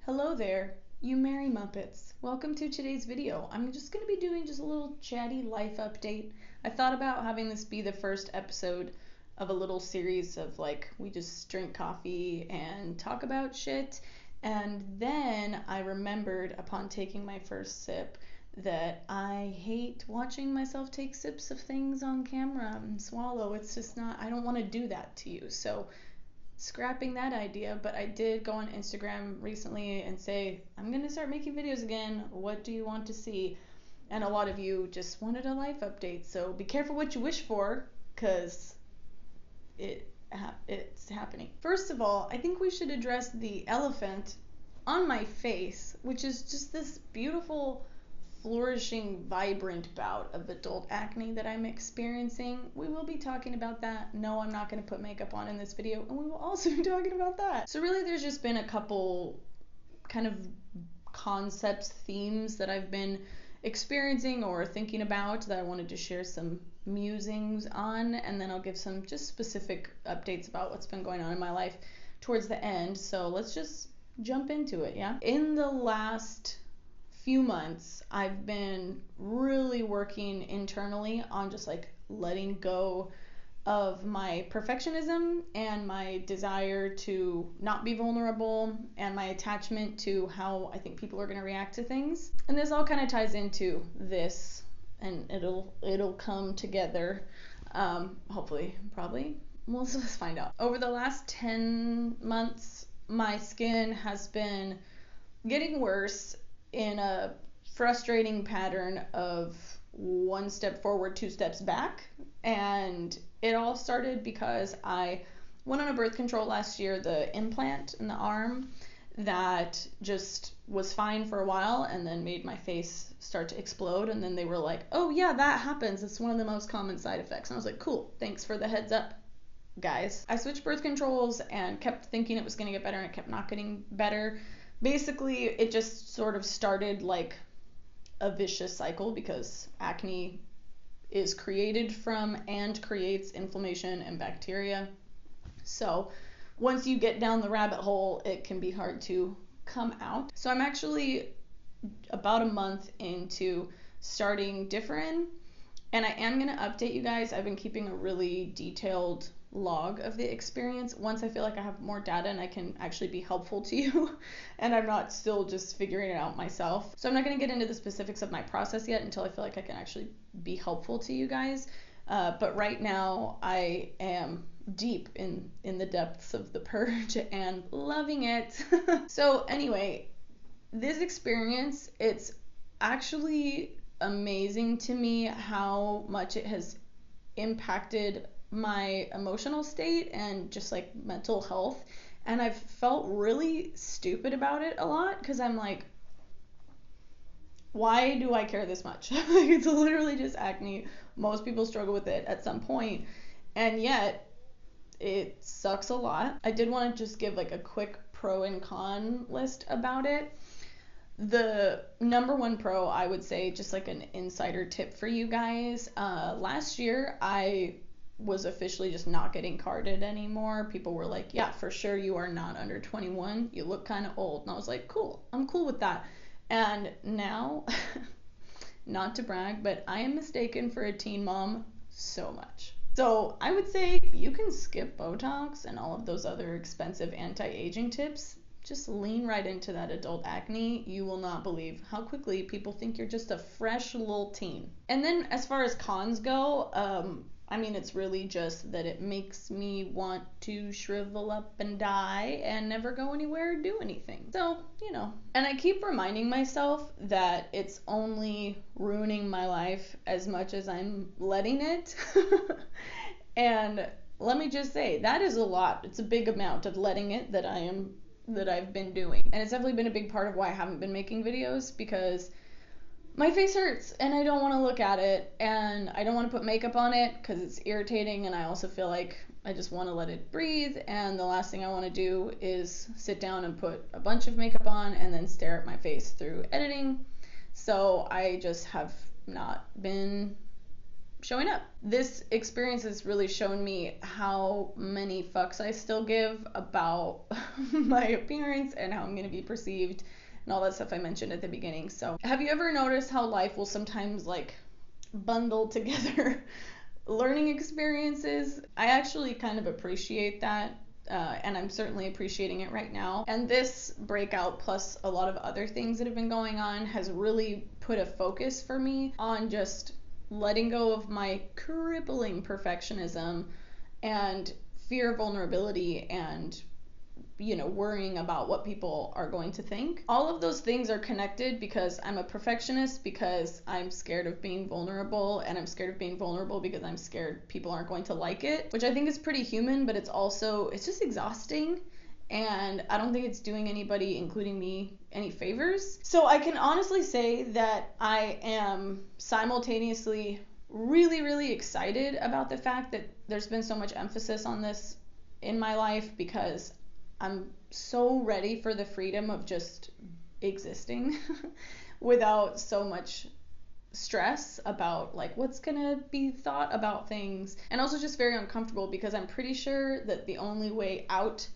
Hello there, you merry Muppets. Welcome to today's video. I'm just going to be doing just a little chatty life update. I thought about having this be the first episode of a little series of we just drink coffee and talk about shit. And then I remembered upon taking my first sip that I hate watching myself take sips of things on camera and swallow. It's just not, I don't want to do that to you. So scrapping that idea, but I did go on Instagram recently and say, I'm going to start making videos again. What do you want to see? And a lot of you just wanted a life update. So be careful what you wish for, because it's happening. First of all, I think we should address the elephant on my face, which is just this beautiful, flourishing, vibrant bout of adult acne that I'm experiencing. We will be talking about that. No, I'm not going to put makeup on in this video, and we will also be talking about that. So really, there's just been a couple kind of concepts, themes that I've been experiencing or thinking about that I wanted to share some musings on, and then I'll give some just specific updates about what's been going on in my life towards the end. So let's just jump into it, yeah? In the last few months, I've been really working internally on just letting go of my perfectionism and my desire to not be vulnerable and my attachment to how I think people are going to react to things. And this all kind of ties into this, and it'll come together, hopefully, probably. We'll just find out. Over the last 10 months, my skin has been getting worse in a frustrating pattern of one step forward, two steps back. And it all started because I went on a birth control last year, the implant in the arm that just was fine for a while and then made my face start to explode. And then they were like, oh yeah, that happens. It's one of the most common side effects. And I was like, cool, thanks for the heads up, guys. I switched birth controls and kept thinking it was going to get better, and it kept not getting better. Basically, it just sort of started like a vicious cycle, because acne is created from and creates inflammation and bacteria. So once you get down the rabbit hole, it can be hard to come out. So I'm actually about a month into starting Differin, and I am going to update you guys. I've been keeping a really detailed log of the experience once I feel like I have more data and I can actually be helpful to you and I'm not still just figuring it out myself. So I'm not going to get into the specifics of my process yet until I feel like I can actually be helpful to you guys. But right now I am deep in the depths of the purge and loving it. So anyway, this experience, it's actually amazing to me how much it has impacted my emotional state and just mental health. And I've felt really stupid about it a lot, because I'm like, why do I care this much? It's literally just acne. Most people struggle with it at some point, and yet it sucks a lot. I did want to just give a quick pro and con list about it. The number one pro, I would say, just an insider tip for you guys. Last year, I was officially just not getting carded anymore. People were like, yeah, for sure you are not under 21. You look kind of old. And I was like, cool. I'm cool with that. And now, not to brag, but I am mistaken for a teen mom so much. So I would say you can skip Botox and all of those other expensive anti-aging tips. Just lean right into that adult acne. You will not believe how quickly people think you're just a fresh little teen. And then as far as cons go, it's really just that it makes me want to shrivel up and die and never go anywhere or do anything. So, And I keep reminding myself that it's only ruining my life as much as I'm letting it. And let me just say, that is a lot. It's a big amount of letting it that I've been doing. And it's definitely been a big part of why I haven't been making videos, because my face hurts and I don't want to look at it, and I don't want to put makeup on it because it's irritating, and I also feel like I just want to let it breathe, and the last thing I want to do is sit down and put a bunch of makeup on and then stare at my face through editing. So I just have not been showing up. This experience has really shown me how many fucks I still give about my appearance and how I'm going to be perceived and all that stuff I mentioned at the beginning. So have you ever noticed how life will sometimes like bundle together learning experiences? I actually kind of appreciate that. And I'm certainly appreciating it right now. And this breakout, plus a lot of other things that have been going on, has really put a focus for me on just letting go of my crippling perfectionism and fear of vulnerability and, you know, worrying about what people are going to think. All of those things are connected because I'm a perfectionist, because I'm scared of being vulnerable, and I'm scared of being vulnerable because I'm scared people aren't going to like it, which I think is pretty human, but it's just exhausting. And I don't think it's doing anybody, including me, any favors. So I can honestly say that I am simultaneously really, really excited about the fact that there's been so much emphasis on this in my life, because I'm so ready for the freedom of just existing without so much stress about like what's gonna be thought about things, and also just very uncomfortable because I'm pretty sure that the only way out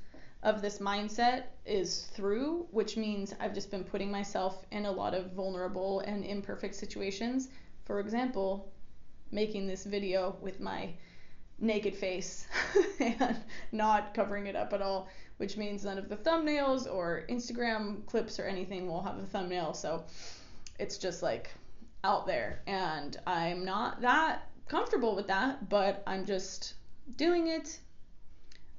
of this mindset is through, which means I've just been putting myself in a lot of vulnerable and imperfect situations. For example, making this video with my naked face and not covering it up at all, which means none of the thumbnails or Instagram clips or anything will have a thumbnail, so it's just like out there, and I'm not that comfortable with that, but I'm just doing it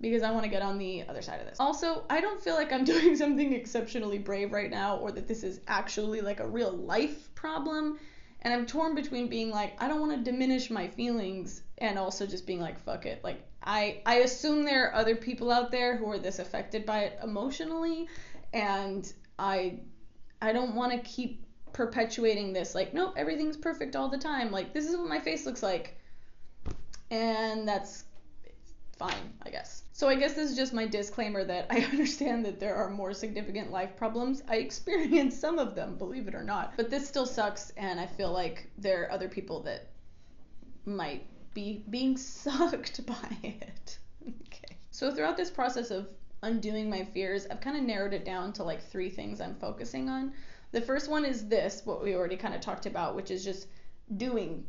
because I want to get on the other side of this. Also, I don't feel like I'm doing something exceptionally brave right now, or that this is actually like a real life problem, and I'm torn between being like, I don't want to diminish my feelings, and also just being like, fuck it. Like, I assume there are other people out there who are this affected by it emotionally, and I don't want to keep perpetuating this, like, nope, everything's perfect all the time. Like, this is what my face looks like, and that's fine, I guess. So I guess this is just my disclaimer that I understand that there are more significant life problems. I experience some of them, believe it or not. But this still sucks, and I feel like there are other people that might be being sucked by it. Okay. So throughout this process of undoing my fears, I've kind of narrowed it down to like 3 things I'm focusing on. The first one is this, what we already kind of talked about, which is just doing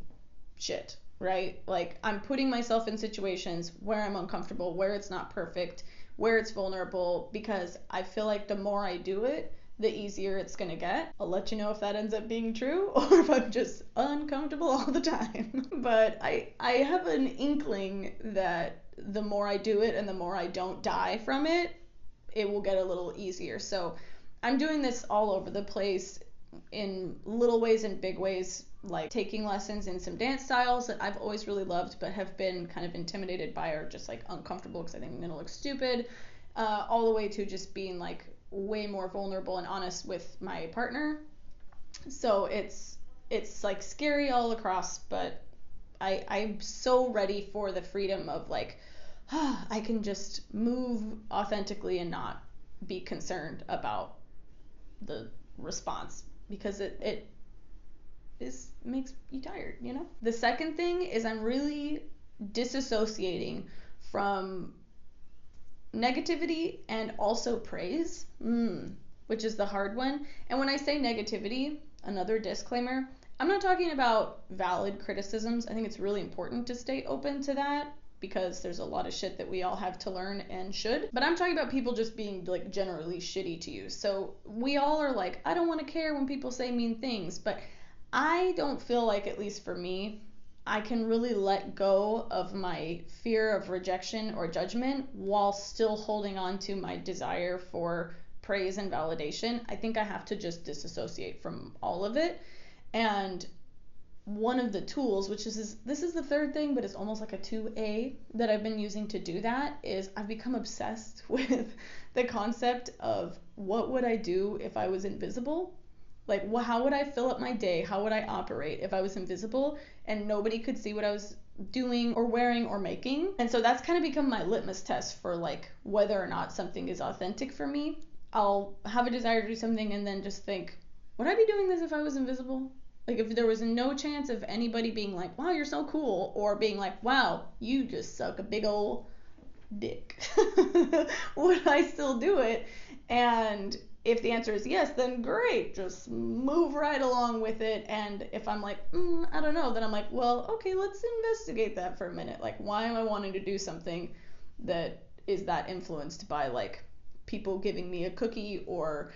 shit. Right? Like, I'm putting myself in situations where I'm uncomfortable, where it's not perfect, where it's vulnerable, because I feel like the more I do it, the easier it's gonna get. I'll let you know if that ends up being true or if I'm just uncomfortable all the time. But I have an inkling that the more I do it and the more I don't die from it, it will get a little easier. So I'm doing this all over the place in little ways and big ways, like taking lessons in some dance styles that I've always really loved but have been kind of intimidated by, or just like uncomfortable because I think I'm gonna look stupid, all the way to just being like way more vulnerable and honest with my partner. So it's like scary all across, but I'm so ready for the freedom of like, I can just move authentically and not be concerned about the response, because it makes you tired, you know? The second thing is I'm really disassociating from negativity and also praise, which is the hard one. And when I say negativity, another disclaimer, I'm not talking about valid criticisms. I think it's really important to stay open to that, because there's a lot of shit that we all have to learn and should. But I'm talking about people just being like generally shitty to you. So we all are like, I don't want to care when people say mean things, but I don't feel like, at least for me, I can really let go of my fear of rejection or judgment while still holding on to my desire for praise and validation. I think I have to just disassociate from all of it. And one of the tools, which is this is the third thing, but it's almost like a 2A that I've been using to do that, is I've become obsessed with the concept of what would I do if I was invisible? Like, how would I fill up my day? How would I operate if I was invisible and nobody could see what I was doing or wearing or making? And so that's kind of become my litmus test for like whether or not something is authentic for me. I'll have a desire to do something and then just think, would I be doing this if I was invisible? Like, if there was no chance of anybody being like, wow, you're so cool, or being like, wow, you just suck a big ol' dick, would I still do it? And if the answer is yes, then great, just move right along with it. And if I'm like, I don't know, then I'm like, well, okay, let's investigate that for a minute. Like, why am I wanting to do something that is that influenced by, like, people giving me a cookie or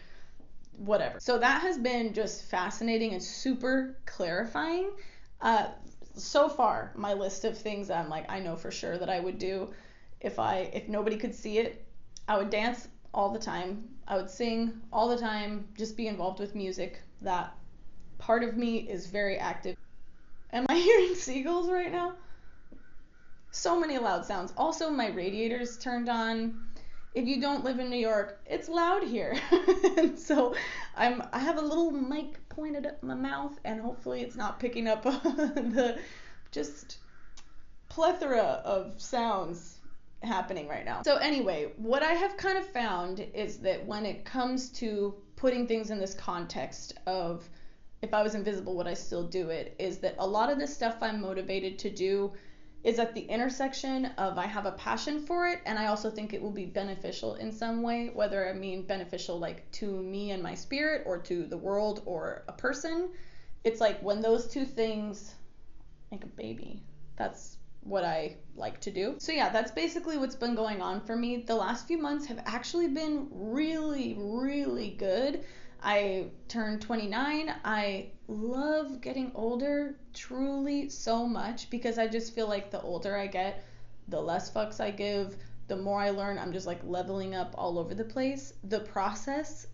whatever? So that has been just fascinating and super clarifying. So far, my list of things I'm like, I know for sure that I would do if nobody could see it. I would dance all the time. I would sing all the time, just be involved with music. That part of me is very active. Am I hearing seagulls right now? So many loud sounds. Also, my radiator's turned on. If you don't live in New York, it's loud here. And so I have a little mic pointed at my mouth, and hopefully it's not picking up the just plethora of sounds happening right now. So anyway, what I have kind of found is that when it comes to putting things in this context of if I was invisible, would I still do it, is that a lot of the stuff I'm motivated to do is at the intersection of I have a passion for it, and I also think it will be beneficial in some way, whether I mean beneficial like to me and my spirit or to the world or a person. It's like when those two things make a baby. That's what I like to do. So yeah, that's basically what's been going on for me. The last few months have actually been really, really good. I turned 29. I love getting older, truly, so much, because I just feel like the older I get, the less fucks I give, the more I learn. I'm just like leveling up all over the place. The process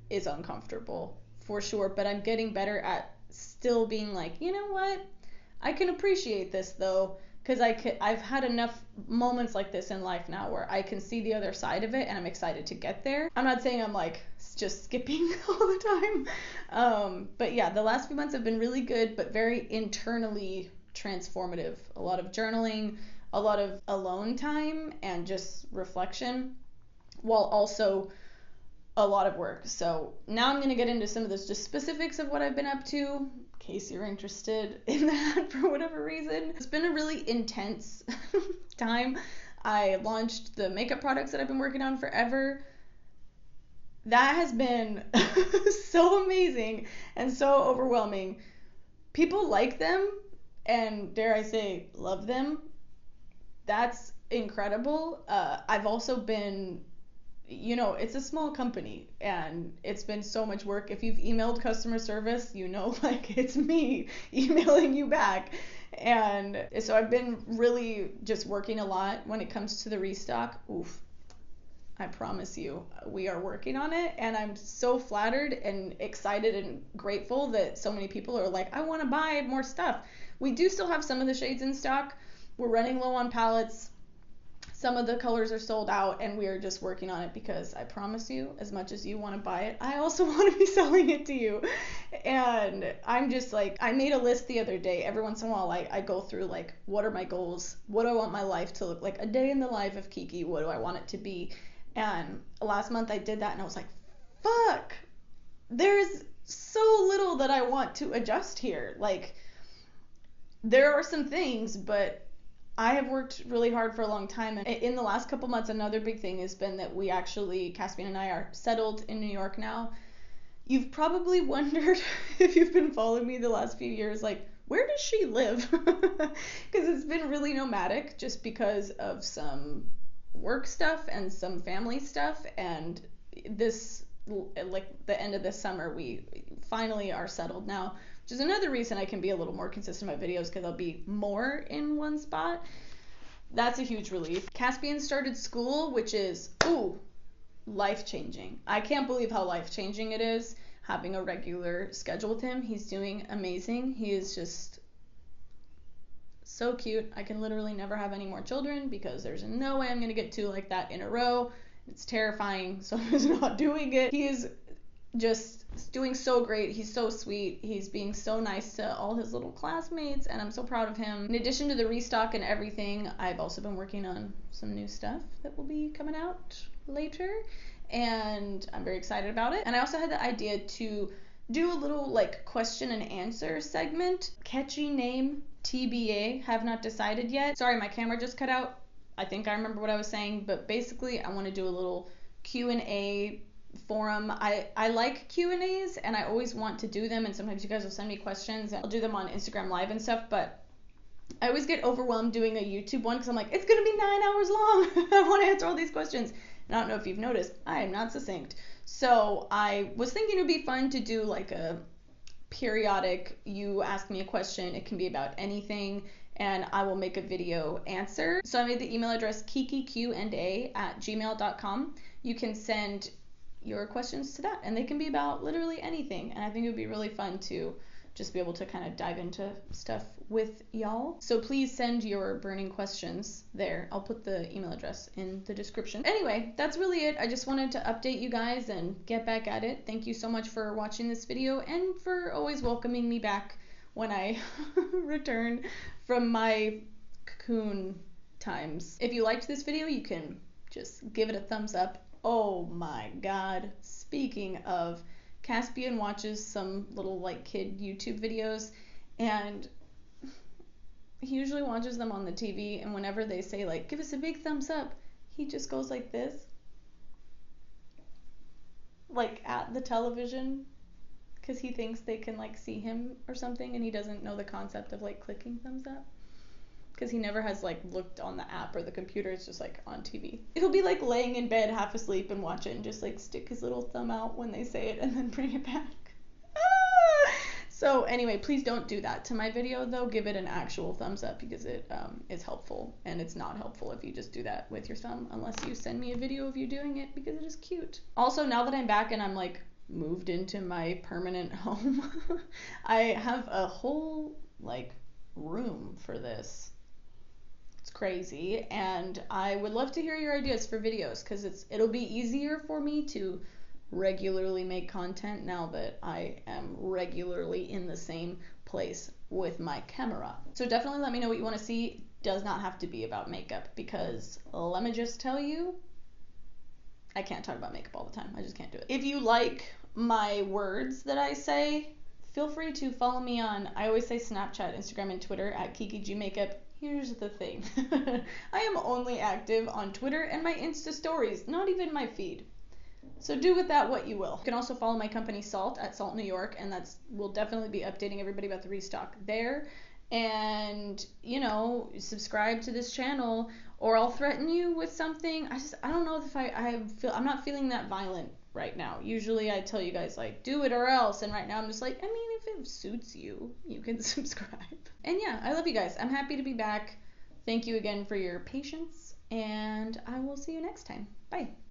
is uncomfortable for sure, but I'm getting better at still being like, you know what? I can appreciate this though, because I've had enough moments like this in life now where I can see the other side of it and I'm excited to get there. I'm not saying I'm like just skipping all the time. But yeah, the last few months have been really good, but very internally transformative. A lot of journaling, a lot of alone time and just reflection, while also a lot of work. So now I'm going to get into some of those just specifics of what I've been up to, in case you're interested in that for whatever reason. It's been a really intense time. I launched the makeup products that I've been working on forever. That has been so amazing and so overwhelming. People like them and, dare I say, love them. That's incredible. I've also been, it's a small company and it's been so much work. If you've emailed customer service, like it's me emailing you back. And so I've been really just working a lot when it comes to the restock. Oof. I promise you, we are working on it, and I'm so flattered and excited and grateful that so many people are like, I want to buy more stuff. We do still have some of the shades in stock. We're running low on palettes. Some of the colors are sold out, and we are just working on it because I promise you, as much as you want to buy it, I also want to be selling it to you. And I'm just like, I made a list the other day. Every once in a while, I go through like, what are my goals? What do I want my life to look like? A day in the life of Kiki. What do I want it to be? And last month I did that and I was like, fuck, there's so little that I want to adjust here. Like, there are some things, but I have worked really hard for a long time. And in the last couple months, another big thing has been that we actually, Caspian and I, are settled in New York now. You've probably wondered, if you've been following me the last few years, like, where does she live? Because it's been really nomadic just because of some work stuff and some family stuff, and this, like the end of this summer, we finally are settled now, which is another reason I can be a little more consistent in my videos, because I'll be more in one spot. That's a huge relief. Caspian started school, which is life-changing. I can't believe how life-changing it is having a regular schedule with him. He's doing amazing. He is just so cute. I can literally never have any more children because there's no way I'm going to get two like that in a row. It's terrifying, so I'm just not doing it. He is just doing so great. He's so sweet. He's being so nice to all his little classmates, and I'm so proud of him. In addition to the restock and everything, I've also been working on some new stuff that will be coming out later, and I'm very excited about it. And I also had the idea to do a little like question and answer segment. Catchy name, TBA, have not decided yet. Sorry, my camera just cut out. I think I remember what I was saying, but basically I want to do a little Q&A forum. I like Q&As and I always want to do them, and sometimes you guys will send me questions and I'll do them on Instagram Live and stuff, but I always get overwhelmed doing a YouTube one because I'm like, it's going to be 9 hours long. I want to answer all these questions. And I don't know if you've noticed, I am not succinct. So I was thinking it would be fun to do like a periodic, you ask me a question, it can be about anything, and I will make a video answer. So I made the email address kikiqa@gmail.com. You can send your questions to that, and they can be about literally anything, and I think it would be really fun to just be able to kind of dive into stuff with y'all. So please send your burning questions there. I'll put the email address in the description. Anyway, that's really it. I just wanted to update you guys and get back at it. Thank you so much for watching this video and for always welcoming me back when I return from my cocoon times. If you liked this video, you can just give it a thumbs up. Oh my god. Speaking of, Caspian watches some little like kid YouTube videos, and he usually watches them on the TV, and whenever they say like, give us a big thumbs up, he just goes like this, like at the television, because he thinks they can like see him or something, and he doesn't know the concept of like clicking thumbs up. Because he never has like looked on the app or the computer, it's just like on TV. He'll be like laying in bed half asleep and watch it and just like stick his little thumb out when they say it and then bring it back. So anyway, please don't do that to my video though. Give it an actual thumbs up because it is helpful, and it's not helpful if you just do that with your thumb unless you send me a video of you doing it because it is cute. Also, now that I'm back and I'm like moved into my permanent home, I have a whole like room for this. Crazy, and I would love to hear your ideas for videos because it'll be easier for me to regularly make content now that I am regularly in the same place with my camera. So definitely let me know what you want to see. Does not have to be about makeup, because let me just tell you, I can't talk about makeup all the time. I just can't do it. If you like my words that I say, feel free to follow me on, I always say Snapchat, Instagram, and Twitter at KikiGMakeup. Here's the thing. I am only active on Twitter and my Insta stories, not even my feed. So do with that what you will. You can also follow my company Salt at Salt New York, and we'll definitely be updating everybody about the restock there. And, you know, subscribe to this channel or I'll threaten you with something. I don't know if I'm not feeling that violent right now. Usually I tell you guys like, do it or else, and right now I'm just like, I mean, if it suits you, you can subscribe. And yeah, I love you guys. I'm happy to be back. Thank you again for your patience, and I will see you next time. Bye.